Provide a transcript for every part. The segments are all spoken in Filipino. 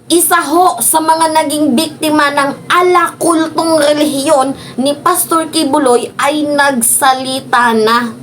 Isa ho sa mga naging biktima ng alakultong relihiyon ni Pastor Kibuloy ay nagsalita na.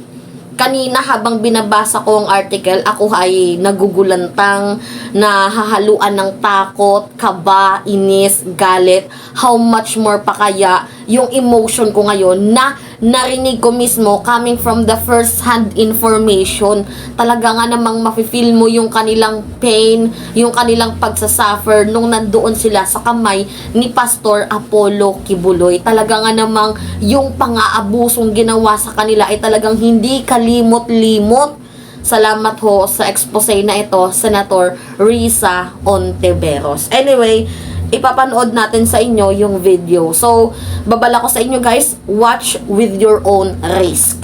Kanina habang binabasa ko ang article, ako ay nagugulantang, nahahaluan ng takot, kaba, inis, galit. How much more pa kaya yung emotion ko ngayon na narinig ko mismo coming from the first hand information. Talaga nga namang mafe-feel mo yung kanilang pain, yung kanilang pagsasuffer nung nandoon sila sa kamay ni Pastor Apollo Kibuloy. Talaga nga namang yung pang-aabusong ginawa sa kanila ay talagang hindi kalimot-limot. Salamat ho sa expose na ito, Senator Risa Ontiveros. Anyway, ipapanood natin sa inyo yung video. So, babala ko sa inyo guys, watch with your own risk.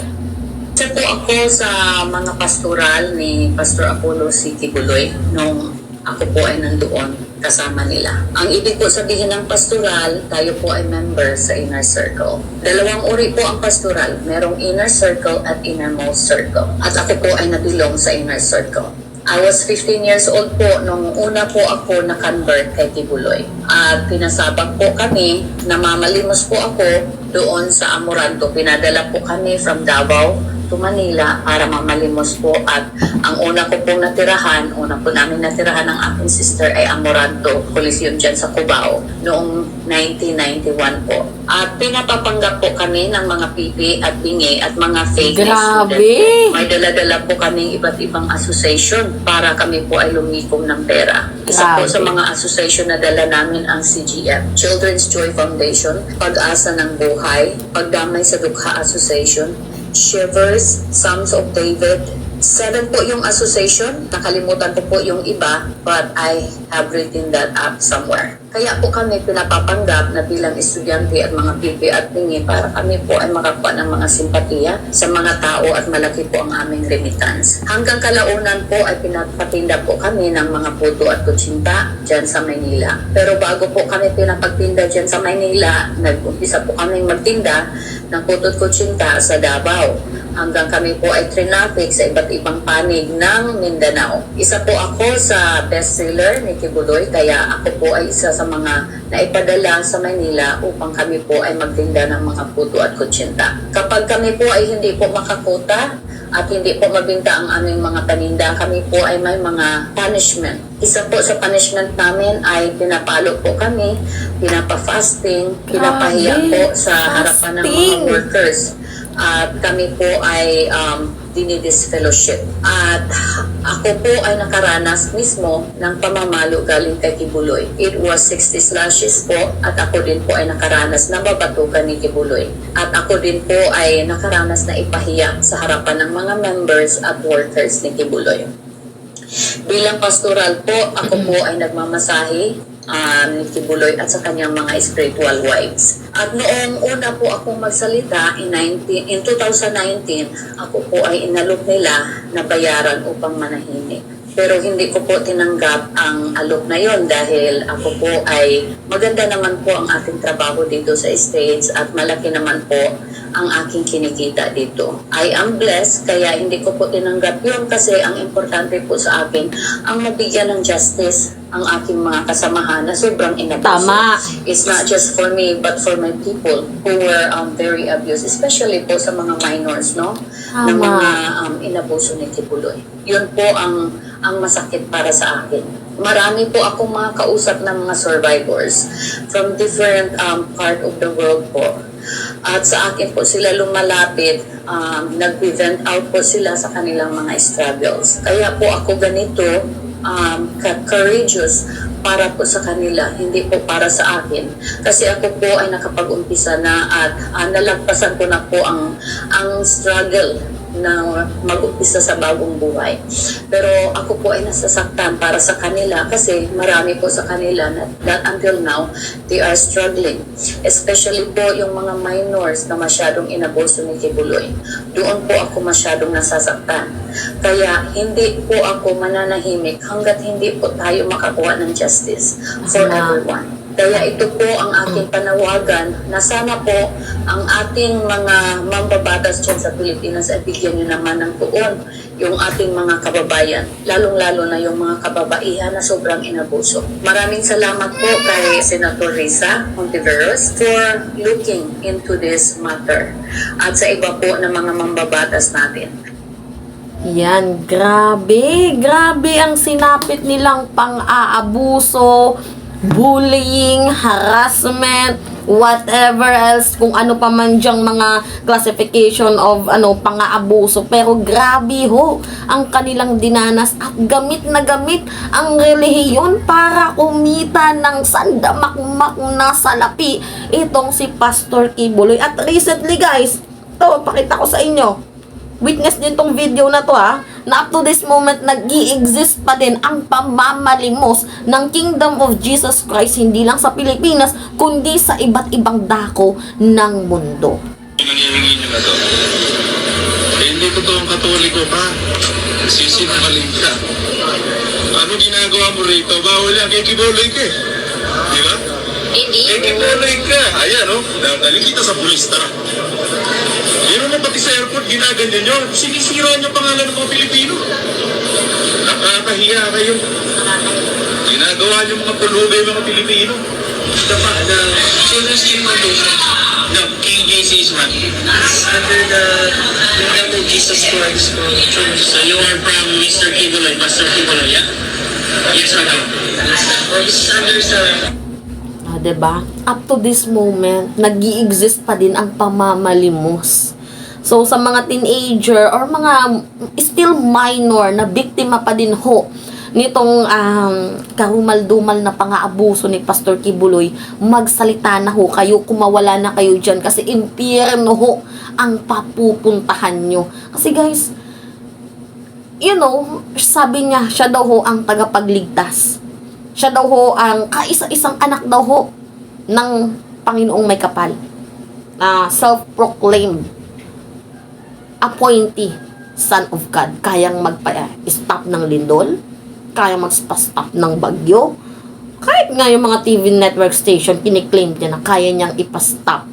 Isa po ako sa mga pastoral ni Pastor Apollo C. Kibuloy nung ako po ay nandoon kasama nila. Ang ibig po sabihin ng pastoral, tayo po ay member sa inner circle. Dalawang uri po ang pastoral. Merong inner circle at innermost circle. At ako po ay nabilong sa inner circle. I was 15 years old po nung una po ako na-convert kay Kibuloy. At pinasabak po kami, namamalimos po ako doon sa Amoranto. Pinadala po kami from Davao to Manila para mamalimos po. At ang una ko pong natirahan, una po namin natirahan ng aking sister ay Amoranto, Coliseum dyan sa Cubao, noong 1991 po. At pinapapanggap po kami ng mga pipi at bingi at mga fake Grabe! student. May dala-dala po kaming iba't ibang association para kami po ay lumikom ng pera. Isa po Grabe. sa mga association na dala namin ang CGF, Children's Joy Foundation, Pag-asa ng Buhay, Pagdamay sa Dukha Association, Shivers, Sons of David. 7 po yung association. Nakalimutan ko po yung iba, but I have written that up somewhere. Kaya po kami pinapapanggap na bilang estudyante at mga pipi at pingi para kami po ay makakuha ng mga simpatiya sa mga tao at malaki po ang aming remittance. Hanggang kalaunan po ay pinapatinda po kami ng mga puto at kutsinta dyan sa Maynila. Pero bago po kami pinapagtinda dyan sa Maynila, nag-umpisa po kami magtinda ng puto at kutsinta sa Davao. Hanggang kami po ay trinaffic sa iba't ibang panig ng Mindanao. Isa po ako sa bestseller ni Kibuloy, kaya ako po ay isa sa mga naipadala sa Manila upang kami po ay magtinda ng mga puto at kutsinta. Kapag kami po ay hindi po makakota at hindi po mabinta ang aming mga paninda, kami po ay may mga punishment. Isa po sa punishment namin ay pinapalo po kami, pinapa-fasting, pinapahiya po sa harapan ng mga workers. At kami po ay dinidisfellowship. At ako po ay nakaranas mismo ng pamamalo galing kay Kibuloy. It was 60 slashes po at ako din po ay nakaranas na babatukan ni Kibuloy. At ako din po ay nakaranas na ipahiya sa harapan ng mga members at workers ni Kibuloy. Bilang pastoral po, ako po ay nagmamasahe ni Kibuloy at sa kanyang mga spiritual wives. At noong una po akong magsalita in 2019, ako po ay inalok nila na bayaran upang manahimik. Pero hindi ko po tinanggap ang alok na yon dahil ako po ay maganda naman po ang ating trabaho dito sa States at malaki naman po ang aking kinikita dito. I am blessed kaya hindi ko po tinanggap yun kasi ang importante po sa akin ang mabigyan ng justice ang aking mga kasamahan na sobrang inabuso. Tama. It's not just for me but for my people who were very abused, especially po sa mga minors, no? Na mga inabuso ni Kibuloy. Yun po ang masakit para sa akin. Marami po akong mga kausap ng mga survivors from different part of the world po. At sa akin po sila lumalapit, nag-vent out po sila sa kanilang mga struggles. Kaya po ako ganito, courageous para po sa kanila, hindi po para sa akin. Kasi ako po ay nakapag-umpisa na at nalagpasan ko na po ang struggle na mag-umpisa sa bagong buhay. Pero ako po ay nasasaktan para sa kanila kasi marami po sa kanila that until now, they are struggling. Especially po yung mga minors na masyadong inabuso ni Kibuloy. Doon po ako masyadong nasasaktan. Kaya hindi po ako mananahimik hanggat hindi po tayo makakuha ng justice for everyone. Kaya ito po ang aking panawagan na sana po ang ating mga mambabatas dyan sa Pilipinas ay bigyan nyo naman ng tuon yung ating mga kababayan, lalong-lalo na yung mga kababaihan na sobrang inabuso. Maraming salamat po kay Senator Risa Hontiveros for looking into this matter at sa iba po na mga mambabatas natin. Yan, grabe ang sinapit nilang pang-aabuso, bullying, harassment, whatever else, kung ano pa man dyang mga classification of pang-aabuso. Pero grabe ho ang kanilang dinanas at gamit na gamit ang relihiyon para kumita ng sandamakmak na salapi itong si Pastor Kibuloy. At recently guys, to pakita ko sa inyo, witness din tong video na to na up to this moment nag-i-exist pa din ang pamamalimos ng Kingdom of Jesus Christ, hindi lang sa Pilipinas kundi sa iba't ibang dako ng mundo. Nangihingi nyo na to. Hindi totoong katoliko ka. Sisinungaling ka. Ano ginagawa mo rito? Bawal yan. Kaya kibuloy ka eh. Di ba? Hindi. Kaya kibuloy ka. Ayan Dali kita sa pulis tara. Yun naman pati sa airport, ginaganyan nyo. Sinisira nyo pangalan ng mga Pilipino. Nakakahiya kayo. Ginagawa nyo mga pulubay mga Pilipino. The Children's Dream Foundation. No, KJC is what? Under the Kingdom of Jesus Christ for Children. So you are from Mr. Kibuloy, Pastor Kibuloy, yeah? Yes or no? It's under sa... Diba? Up to this moment, nag-i-exist pa din ang pamamalimos. So, sa mga teenager or mga still minor na biktima pa din ho nitong karumal-dumal na pang-aabuso ni Pastor Kibuloy, magsalita na ho kayo, kumawala na kayo dyan kasi impyerno ho ang papupuntahan nyo. Kasi guys, sabi niya, siya daw ho ang tagapagligtas. Siya daw ho ang kaisa-isang anak daw ho ng Panginoong may kapal. Self-proclaimed appointee Son of God. Kayang magpa-stop ng lindol, kayang mag-stop ng bagyo. Kahit nga yung mga TV network station, kiniklaim niya na kaya niyang ipastop.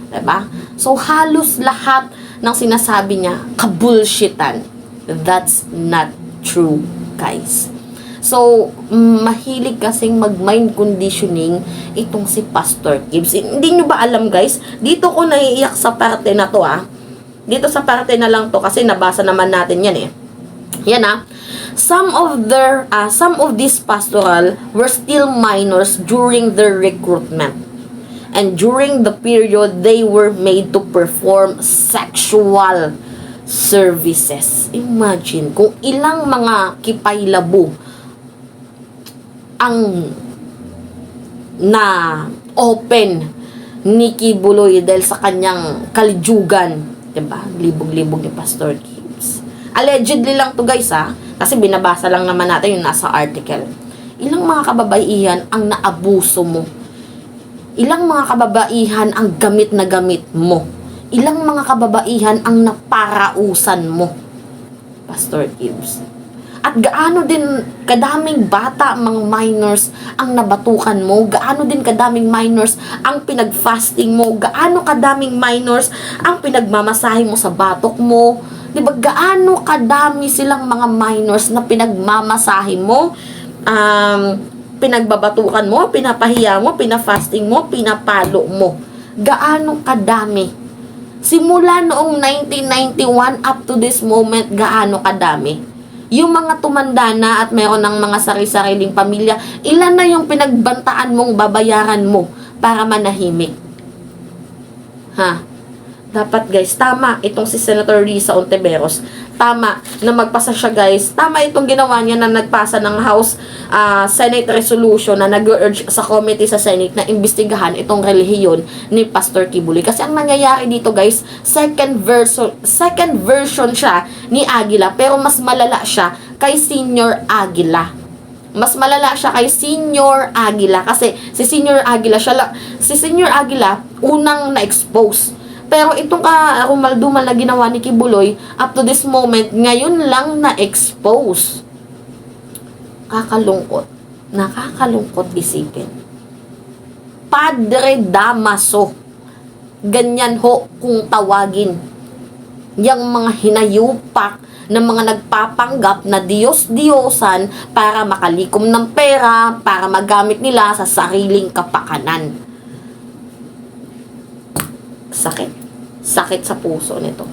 Diba? So, halos lahat ng sinasabi niya, kabulshitan. That's not true, guys. So, mahilig kasing mag-mind conditioning itong si Pastor Gibbs. Hindi nyo ba alam guys? Dito ko naiiyak sa parte na to Dito sa parte na lang to kasi nabasa naman natin yan Yan Some of these pastoral were still minors during their recruitment. And during the period they were made to perform sexual services. Imagine kung ilang mga kipay-labo ang na open ni Kibuloy dahil sa kanyang kalijugan, diba? Libog-libog ni Pastor Gibbs. Allegedly lang to guys kasi binabasa lang naman natin yung nasa article. Ilang mga kababaihan ang naabuso mo? Ilang mga kababaihan ang gamit na gamit mo? Ilang mga kababaihan ang naparausan mo? Pastor Gibbs. At gaano din kadaming bata, mga minors, ang nabatukan mo? Gaano din kadaming minors ang pinag-fasting mo? Gaano kadaming minors ang pinagmamasahe mo sa batok mo? Diba? Gaano kadami silang mga minors na pinagmamasahe mo? Pinagbabatukan mo, pinapahiya mo, pinafasting mo, pinapalo mo? Gaano kadami? Simula noong 1991 up to this moment, gaano kadami? Yung mga tumanda na at meron ng mga sari-sariling pamilya, ilan na yung pinagbantaan mong babayaran mo para manahimik? Dapat guys, tama itong si Senator Risa Hontiveros. Tama na magpasa siya guys. Tama itong ginawa niya na nagpasa ng House Senate resolution na nag-urge sa committee sa Senate na imbestigahan itong relihiyon ni Pastor Kibuloy. Kasi ang nangyayari dito guys, second version siya ni Aguila, pero mas malala siya kay Senior Aguila. Mas malala siya kay Senior Aguila kasi si Senior Aguila unang na-expose. Pero itong karumal-dumal na ginawa ni Kibuloy, up to this moment, ngayon lang na-expose. Kakalungkot. Nakakalungkot isipin. Padre Damaso. Ganyan ho kung tawagin. Yang mga hinayupak ng mga nagpapanggap na Diyos-Diyosan para makalikom ng pera, para magamit nila sa sariling kapakanan. Sakit. Sakit sa puso nito.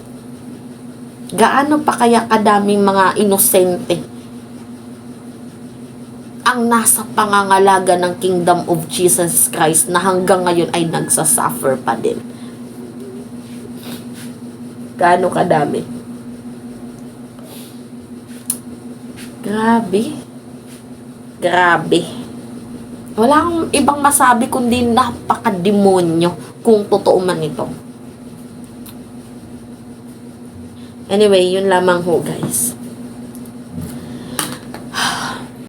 Gaano pa kaya kadaming mga inosente ang nasa pangangalaga ng Kingdom of Jesus Christ na hanggang ngayon ay nagsasuffer pa din? Gaano kadami? Grabe. Grabe. Wala akong ibang masabi kundi napaka-demonyo kung totoo man ito. Anyway, yun lamang ho guys.